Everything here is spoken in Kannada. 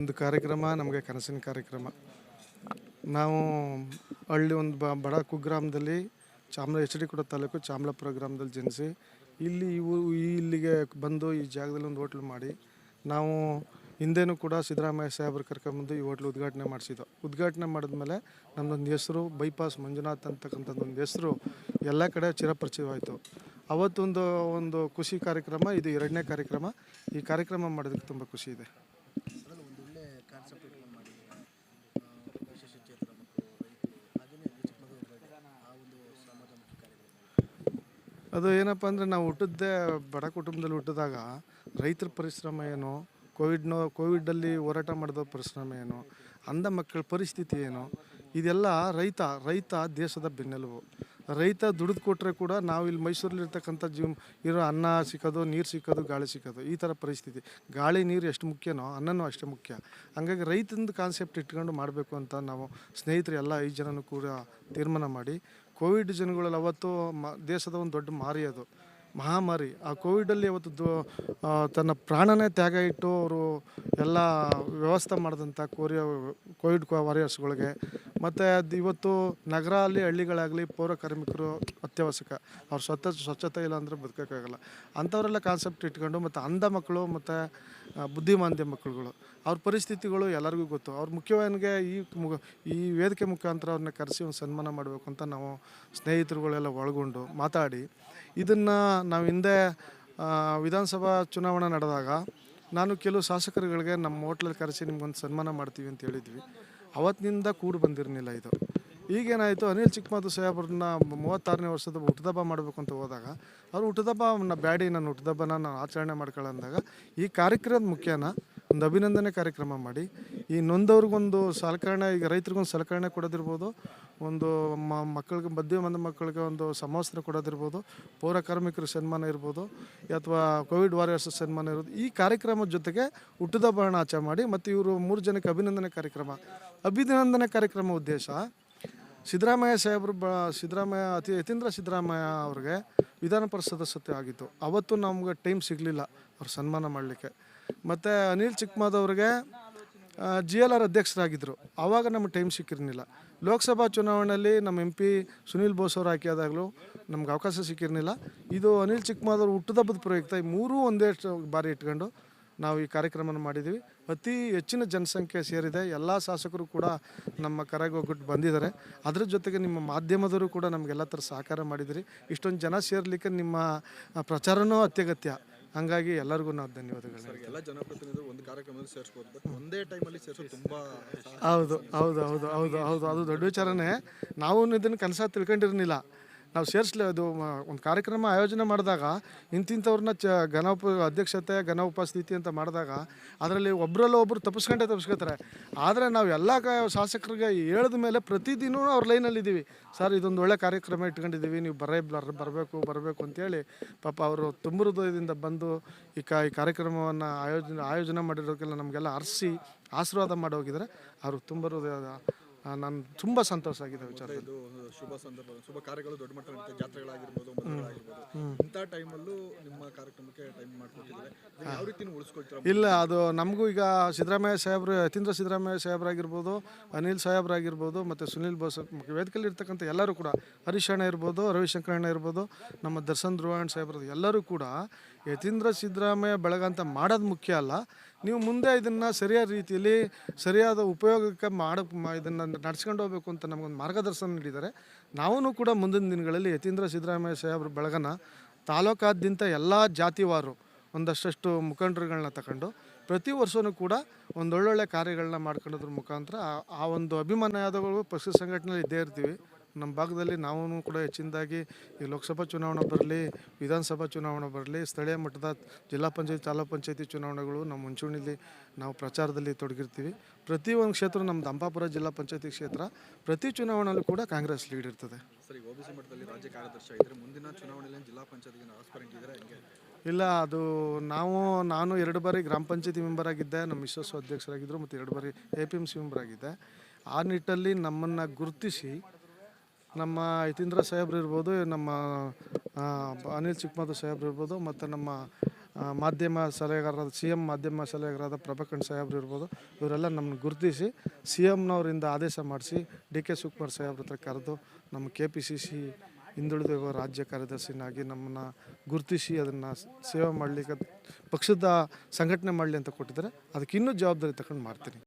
ಒಂದು ಕಾರ್ಯಕ್ರಮ ನಮಗೆ ಕನಸಿನ ಕಾರ್ಯಕ್ರಮ. ನಾವು ಹಳ್ಳಿ ಒಂದು ಬಡ ಕುಗ್ರಾಮದಲ್ಲಿ ಎಚ್ ಡಿ ಕೂಡ ತಾಲೂಕು ಚಾಮಲಾಪುರ ಗ್ರಾಮದಲ್ಲಿ ಜನಿಸಿ ಇಲ್ಲಿಗೆ ಬಂದು ಈ ಜಾಗದಲ್ಲಿ ಒಂದು ಹೋಟ್ಲು ಮಾಡಿ ನಾವು ಹಿಂದೆನೂ ಕೂಡ ಸಿದ್ದರಾಮಯ್ಯ ಸಾಹೇಬ್ರು ಕರ್ಕೊಂಬಂದು ಈ ಹೋಟ್ಲು ಉದ್ಘಾಟನೆ ಮಾಡಿಸಿದ್ದು. ಉದ್ಘಾಟನೆ ಮಾಡಿದ್ಮೇಲೆ ನಮ್ಮದೊಂದು ಹೆಸರು ಬೈಪಾಸ್ ಮಂಜುನಾಥ್ ಅಂತಕ್ಕಂಥದ್ದೊಂದು ಹೆಸರು ಎಲ್ಲ ಕಡೆ ಚಿರಪರಿಚಿತವಾಯಿತು. ಅವತ್ತೊಂದು ಒಂದು ಖುಷಿ ಕಾರ್ಯಕ್ರಮ, ಇದು ಎರಡನೇ ಕಾರ್ಯಕ್ರಮ. ಈ ಕಾರ್ಯಕ್ರಮ ಮಾಡೋದಕ್ಕೆ ತುಂಬ ಖುಷಿ ಇದೆ. ಅದು ಏನಪ್ಪ ಅಂದರೆ, ನಾವು ಹುಟ್ಟಿದ್ದೇ ಬಡ ಕುಟುಂಬದಲ್ಲಿ ಹುಟ್ಟಿದಾಗ ರೈತರ ಪರಿಶ್ರಮ ಏನು, ಕೋವಿಡಲ್ಲಿ ಹೋರಾಟ ಮಾಡಿದ ಪರಿಶ್ರಮ ಏನು, ಅಂಧ ಮಕ್ಕಳ ಪರಿಸ್ಥಿತಿ ಏನು, ಇದೆಲ್ಲ ರೈತ ದೇಶದ ಬೆನ್ನೆಲುಬು. ರೈತ ದುಡಿದು ಕೊಟ್ಟರೆ ಕೂಡ ನಾವು ಇಲ್ಲಿ ಮೈಸೂರಲ್ಲಿರ್ತಕ್ಕಂಥ ಇರೋ ಅನ್ನ ಸಿಕ್ಕೋದು, ನೀರು ಸಿಕ್ಕೋದು, ಗಾಳಿ ಸಿಕ್ಕೋದು, ಈ ಥರ ಪರಿಸ್ಥಿತಿ. ಗಾಳಿ ನೀರು ಎಷ್ಟು ಮುಖ್ಯನೋ ಅನ್ನನೂ ಅಷ್ಟೇ ಮುಖ್ಯ. ಹಂಗಾಗಿ ರೈತಂದು ಕಾನ್ಸೆಪ್ಟ್ ಇಟ್ಕೊಂಡು ಮಾಡಬೇಕು ಅಂತ ನಾವು ಸ್ನೇಹಿತರು ಎಲ್ಲ 5 ಜನನೂ ಕೂಡ ತೀರ್ಮಾನ ಮಾಡಿ, ಕೋವಿಡ್ ಜನಗಳಲ್ಲಿ ಅವತ್ತು ದೇಶದ ಒಂದು ದೊಡ್ಡ ಮಾರಿ, ಅದು ಮಹಾಮಾರಿ. ಆ ಕೋವಿಡಲ್ಲಿ ಅವತ್ತು ತನ್ನ ಪ್ರಾಣನೇ ತ್ಯಾಗ ಇಟ್ಟು ಅವರು ಎಲ್ಲ ವ್ಯವಸ್ಥೆ ಮಾಡಿದಂಥ ಕೋವಿಡ್ ವಾರಿಯರ್ಸ್ಗಳಿಗೆ, ಮತ್ತು ಇವತ್ತು ನಗರ ಅಲ್ಲಿ ಹಳ್ಳಿಗಳಾಗಲಿ ಪೌರ ಕಾರ್ಮಿಕರು ಅತ್ಯವಶ್ಯಕ. ಅವ್ರು ಸ್ವಚ್ಛತೆ ಇಲ್ಲ ಅಂದರೆ ಬದುಕೋಕ್ಕಾಗಲ್ಲ. ಅಂಥವರೆಲ್ಲ ಕಾನ್ಸೆಪ್ಟ್ ಇಟ್ಕೊಂಡು, ಮತ್ತು ಅಂಧ ಮಕ್ಕಳು ಮತ್ತು ಬುದ್ಧಿಮಾಂದ್ಯ ಮಕ್ಕಳುಗಳು, ಅವ್ರ ಪರಿಸ್ಥಿತಿಗಳು ಎಲ್ಲರಿಗೂ ಗೊತ್ತು. ಅವ್ರು ಮುಖ್ಯವಾಗಿ ಈ ವೇದಿಕೆ ಮುಖಾಂತರ ಅವ್ರನ್ನ ಕರೆಸಿ ಒಂದು ಸನ್ಮಾನ ಮಾಡಬೇಕು ಅಂತ ನಾವು ಸ್ನೇಹಿತರುಗಳೆಲ್ಲ ಒಳಗೊಂಡು ಮಾತಾಡಿ, ಇದನ್ನು ನಾವು ಹಿಂದೆ ವಿಧಾನಸಭಾ ಚುನಾವಣೆ ನಡೆದಾಗ ನಾನು ಕೆಲವು ಶಾಸಕರುಗಳಿಗೆ ನಮ್ಮ ಹೋಟ್ಲಲ್ಲಿ ಕರೆಸಿ ನಿಮ್ಗೊಂದು ಸನ್ಮಾನ ಮಾಡ್ತೀವಿ ಅಂತ ಹೇಳಿದ್ವಿ. ಅವತ್ತಿನಿಂದ ಕೂಡು ಬಂದಿರಲಿಲ್ಲ ಇದು. ಈಗೇನಾಯಿತು, ಅನಿಲ್ ಚಿಕ್ಕಮಾದು ಸಾಹೇಬ್ರನ್ನ 36ನೇ ವರ್ಷದ ಹುಟ್ಟುಹಬ್ಬ ಮಾಡಬೇಕು ಅಂತ ಹೋದಾಗ ಅವರು ಹುಟ್ಟುಹಬ್ಬ ಬ್ಯಾಡಿ, ನನ್ನ ಹುಟ್ಟುಹಬ್ಬನ ನಾನು ಆಚರಣೆ ಮಾಡ್ಕೊಳ್ಳಂದಾಗ ಈ ಕಾರ್ಯಕ್ರಮದ ಮುಖ್ಯನ ಒಂದು ಅಭಿನಂದನೆ ಕಾರ್ಯಕ್ರಮ ಮಾಡಿ, ಈ ನೊಂದವ್ರಿಗೊಂದು ಸಲಕರಣೆ, ಈಗ ರೈತರಿಗೊಂದು ಸಲಕರಣೆ ಕೊಡೋದಿರ್ಬೋದು, ಒಂದು ಮಕ್ಕಳಿಗೆ ಮಧ್ಯಮ ಮಕ್ಕಳಿಗೆ ಒಂದು ಸಮವಸ್ತ್ರ ಕೊಡೋದಿರ್ಬೋದು, ಪೌರ ಕಾರ್ಮಿಕರ ಸನ್ಮಾನ ಇರ್ಬೋದು, ಅಥವಾ ಕೋವಿಡ್ ವಾರಿಯರ್ಸ್ ಸನ್ಮಾನ ಇರ್ಬೋದು. ಈ ಕಾರ್ಯಕ್ರಮದ ಜೊತೆಗೆ ಹುಟ್ಟುಹಬ್ಬನ ಆಚರಣೆ ಮಾಡಿ, ಮತ್ತು ಇವರು 3 ಜನಕ್ಕೆ ಅಭಿನಂದನೆ ಕಾರ್ಯಕ್ರಮ ಉದ್ದೇಶ ಸಿದ್ದರಾಮಯ್ಯ ಸಾಹೇಬರು ಯತೀಂದ್ರ ಸಿದ್ದರಾಮಯ್ಯ ಅವ್ರಿಗೆ ವಿಧಾನ ಪರಿಷತ್ ಸದಸ್ಯತೆ ಆಗಿತ್ತು. ಅವತ್ತು ನಮ್ಗೆ ಟೈಮ್ ಸಿಗಲಿಲ್ಲ ಅವ್ರು ಸನ್ಮಾನ ಮಾಡಲಿಕ್ಕೆ. ಮತ್ತು ಅನಿಲ್ ಚಿಕ್ಕಮಾದವ್ರಿಗೆ GLR ಅಧ್ಯಕ್ಷರಾಗಿದ್ದರು, ಆವಾಗ ನಮ್ಗೆ ಟೈಮ್ ಸಿಕ್ಕಿರಲಿಲ್ಲ. ಲೋಕಸಭಾ ಚುನಾವಣೆಯಲ್ಲಿ ನಮ್ಮ MP ಸುನೀಲ್ ಬೋಸ್ ಅವರು ಆಯ್ಕೆಯಾದಾಗಲೂ ನಮ್ಗೆ ಅವಕಾಶ ಸಿಕ್ಕಿರಲಿಲ್ಲ. ಇದು ಅನಿಲ್ ಚಿಕ್ಕಮಾದವ್ರು ಹುಟ್ಟುಹಬ್ಬದ ಪ್ರಯುಕ್ತ ಈ 3 ಒಂದೇ ಬಾರಿ ಇಟ್ಕೊಂಡು ನಾವು ಈ ಕಾರ್ಯಕ್ರಮನ ಮಾಡಿದ್ದೀವಿ. ಅತಿ ಹೆಚ್ಚಿನ ಜನಸಂಖ್ಯೆ ಸೇರಿದೆ. ಎಲ್ಲ ಶಾಸಕರು ಕೂಡ ನಮ್ಮ ಕರೆಗೆ ಹೋಗ್ಬಿಟ್ಟು ಬಂದಿದ್ದಾರೆ. ಅದರ ಜೊತೆಗೆ ನಿಮ್ಮ ಮಾಧ್ಯಮದವರು ಕೂಡ ನಮಗೆಲ್ಲ ಥರ ಸಹಕಾರ ಮಾಡಿದಿರಿ. ಇಷ್ಟೊಂದು ಜನ ಸೇರಲಿಕ್ಕೆ ನಿಮ್ಮ ಪ್ರಚಾರನೂ ಅತ್ಯಗತ್ಯ. ಹಂಗಾಗಿ ಎಲ್ಲರಿಗೂ ನಾವು ಧನ್ಯವಾದಗಳು. ಎಲ್ಲ ಜನಪ್ರತಿನಿಧಿಗಳು ಒಂದು ಕಾರ್ಯಕ್ರಮದಲ್ಲಿ ಸೇರಿಸ್ಬೋದು, ಬಟ್ ಒಂದೇ ಟೈಮಲ್ಲಿ ಸೇರಿಸೋದು ತುಂಬ ಹೌದು ಅದು ದೊಡ್ಡ ವಿಚಾರನೇ. ನಾವು ಇದನ್ನು ಕನಸಾಗಿ ತಿಳ್ಕೊಂಡಿರಲಿಲ್ಲ. ನಾವು ಅದು ಒಂದು ಕಾರ್ಯಕ್ರಮ ಆಯೋಜನೆ ಮಾಡಿದಾಗ ಇಂತಿಂಥವ್ರನ್ನ ಅಧ್ಯಕ್ಷತೆ ಘನ ಉಪಸ್ಥಿತಿ ಅಂತ ಮಾಡಿದಾಗ ಅದರಲ್ಲಿ ಒಬ್ಬರು ತಪ್ಪಿಸ್ಕೊತಾರೆ. ಆದರೆ ನಾವು ಎಲ್ಲ ಶಾಸಕರಿಗೆ ಹೇಳಿದ ಮೇಲೆ ಪ್ರತಿದಿನ ಅವ್ರ ಲೈನಲ್ಲಿದ್ದೀವಿ. ಸರ್, ಇದೊಂದು ಒಳ್ಳೆ ಕಾರ್ಯಕ್ರಮ ಇಟ್ಕೊಂಡಿದ್ದೀವಿ, ನೀವು ಬರಬೇಕು ಅಂತೇಳಿ ಪಾಪ ಅವರು ತುಂಬ ಹೃದಯದಿಂದ ಬಂದು ಈ ಕಾರ್ಯಕ್ರಮವನ್ನು ಆಯೋಜನೆ ಮಾಡಿರೋಕ್ಕೆಲ್ಲ ನಮಗೆಲ್ಲ ಹರಿಸಿ ಆಶೀರ್ವಾದ ಮಾಡಿ ಹೋಗಿದ್ದಾರೆ. ಅವರು ತುಂಬ ಹೃದಯದ ನಾನು ತುಂಬ ಸಂತೋಷ ಆಗಿದೆ ವಿಚಾರ. ಇದು ಶುಭ ಕಾರ್ಯಗಳು, ದೊಡ್ಡ ಮಟ್ಟದ ಜಾತ್ರೆಗಳಾಗಿರ್ಬೋದು, ಇಂಥ ಟೈಮಲ್ಲೂ ನಿಮ್ಮ ಕಾರ್ಯಕ್ರಮಕ್ಕೆ ಟೈಮ್ ಮಾಡ್ಕೊಟ್ಟಿದ್ದಾರೆ. ಯಾವ ರೀತಿ ಉಳಿಸ್ಕೊಳ್ತೀರಾ? ಇಲ್ಲ, ಅದು ನಮಗೂ ಈಗ ಯತೀಂದ್ರ ಸಿದ್ದರಾಮಯ್ಯ ಸಾಹೇಬ್ರಾಗಿರ್ಬೋದು, ಅನಿಲ್ ಸಾಹೇಬ್ರಾಗಿರ್ಬೋದು, ಮತ್ತು ಸುನೀಲ್ ಬೋಸ್ ವೇದಿಕೆಯಲ್ಲಿ ಇರ್ತಕ್ಕಂಥ ಎಲ್ಲರೂ ಕೂಡ, ಹರೀಶ್ ಅಣ್ಣ ಇರ್ಬೋದು, ರವಿಶಂಕರ್ ಅಣ್ಣ ಇರ್ಬೋದು, ನಮ್ಮ ದರ್ಶನ್ ಧ್ರುವಣ್ಣ ಸಾಹೇಬ್ರದ್ದು ಎಲ್ಲರೂ ಕೂಡ ಯತೀಂದ್ರ ಸಿದ್ದರಾಮಯ್ಯ ಬೆಳಗ ಅಂತ ಮಾಡೋದು ಮುಖ್ಯ ಅಲ್ಲ. ನೀವು ಮುಂದೆ ಇದನ್ನು ಸರಿಯಾದ ರೀತಿಯಲ್ಲಿ ಸರಿಯಾದ ಉಪಯೋಗಕ್ಕೆ ಇದನ್ನು ನಡ್ಸ್ಕೊಂಡು ಹೋಗಬೇಕು ಅಂತ ನಮಗೊಂದು ಮಾರ್ಗದರ್ಶನ ನೀಡಿದ್ದಾರೆ. ನಾವೂ ಕೂಡ ಮುಂದಿನ ದಿನಗಳಲ್ಲಿ ಯತೀಂದ್ರ ಸಿದ್ದರಾಮಯ್ಯ ಸಾಹೇಬ್ರ ಬೆಳಗನ ತಾಲೂಕಾದ್ಯಂತ ಎಲ್ಲ ಜಾತಿವಾರು ಒಂದಷ್ಟು ಮುಖಂಡರುಗಳನ್ನ ತಗೊಂಡು ಪ್ರತಿ ವರ್ಷವೂ ಕೂಡ ಒಂದೊಳ್ಳೊಳ್ಳೆ ಕಾರ್ಯಗಳನ್ನ ಮಾಡ್ಕೊಳ್ಳೋದ್ರ ಮುಖಾಂತರ ಆ ಒಂದು ಅಭಿಮಾನವಾದಗಳು ಪಕ್ಷ ಸಂಘಟನೆಯಲ್ಲಿ ಇದ್ದೇ ಇರ್ತೀವಿ. ನಮ್ಮ ಭಾಗದಲ್ಲಿ ನಾವು ಕೂಡ ಹೆಚ್ಚಿನದಾಗಿ ಈ ಲೋಕಸಭಾ ಚುನಾವಣೆ ಬರಲಿ, ವಿಧಾನಸಭಾ ಚುನಾವಣೆ ಬರಲಿ, ಸ್ಥಳೀಯ ಮಟ್ಟದ ಜಿಲ್ಲಾ ಪಂಚಾಯತ್ ತಾಲೂಕು ಪಂಚಾಯತಿ ಚುನಾವಣೆಗಳು ನಮ್ಮ ಮುಂಚೂಣಿಯಲ್ಲಿ ನಾವು ಪ್ರಚಾರದಲ್ಲಿ ತೊಡಗಿರ್ತೀವಿ. ಪ್ರತಿಯೊಂದು ಕ್ಷೇತ್ರ, ನಮ್ಮ ದಂಪಾಪುರ ಜಿಲ್ಲಾ ಪಂಚಾಯತಿ ಕ್ಷೇತ್ರ, ಪ್ರತಿ ಚುನಾವಣೆಯಲ್ಲೂ ಕೂಡ ಕಾಂಗ್ರೆಸ್ ಲೀಡ್ ಇರ್ತದೆ. ಸರಿ, OBC ಮಟ್ಟದಲ್ಲಿ ರಾಜ್ಯ ಕಾರ್ಯದರ್ಶಿ ಆಗಿದ್ದರೆ ಮುಂದಿನ ಚುನಾವಣೆಯಲ್ಲಿ ಜಿಲ್ಲಾ ಪಂಚಾಯತ್ಗೆ ಆಸ್ಪರೆಂಟ್ ಇದ್ದರೆ ಹೆಂಗೆ? ಇಲ್ಲ, ಅದು ನಾನು 2 ಬಾರಿ ಗ್ರಾಮ ಪಂಚಾಯತಿ ಮೆಂಬರ್ ಆಗಿದ್ದೆ, ನಮ್ಮ ಮಿಸ್ಸಸ್ ಅಧ್ಯಕ್ಷರಾಗಿದ್ದರು, ಮತ್ತು 2 ಬಾರಿ APMC ಮೆಂಬರ್ ಆಗಿದ್ದೆ. ಆ ನಿಟ್ಟಲ್ಲಿ ನಮ್ಮನ್ನು ಗುರುತಿಸಿ ನಮ್ಮ ಯತೀಂದ್ರ ಸಾಹೇಬ್ರು ಇರ್ಬೋದು, ನಮ್ಮ ಅನಿಲ್ ಚಿಕ್ಕಮಾದು ಸಾಹೇಬ್ರು ಇರ್ಬೋದು, ಮತ್ತು ನಮ್ಮ ಮಾಧ್ಯಮ ಸಲಹೆಗಾರರಾದ CM ಮಾಧ್ಯಮ ಸಲಹೆಗಾರರಾದ ಪ್ರಭಾಕರ್ ಸಾಹೇಬ್ರು ಇರ್ಬೋದು, ಇವರೆಲ್ಲ ನಮ್ಮನ್ನು ಗುರುತಿಸಿ CMನವರಿಂದ ಆದೇಶ ಮಾಡಿಸಿ DK ಶಿವಕುಮಾರ್ ಸಾಹೇಬ್ರ ಹತ್ರ ಕರೆದು ನಮ್ಮ KPCC ಹಿಂದುಳಿದ ರಾಜ್ಯ ಕಾರ್ಯದರ್ಶಿನಾಗಿ ನಮ್ಮನ್ನು ಗುರುತಿಸಿ ಅದನ್ನು ಸೇವೆ ಮಾಡಲಿಕ್ಕೆ ಪಕ್ಷದ ಸಂಘಟನೆ ಮಾಡಲಿ ಅಂತ ಕೊಟ್ಟಿದ್ದಾರೆ. ಅದಕ್ಕೆ ಇನ್ನೂ ಜವಾಬ್ದಾರಿ ತಗೊಂಡು ಮಾಡ್ತೀನಿ.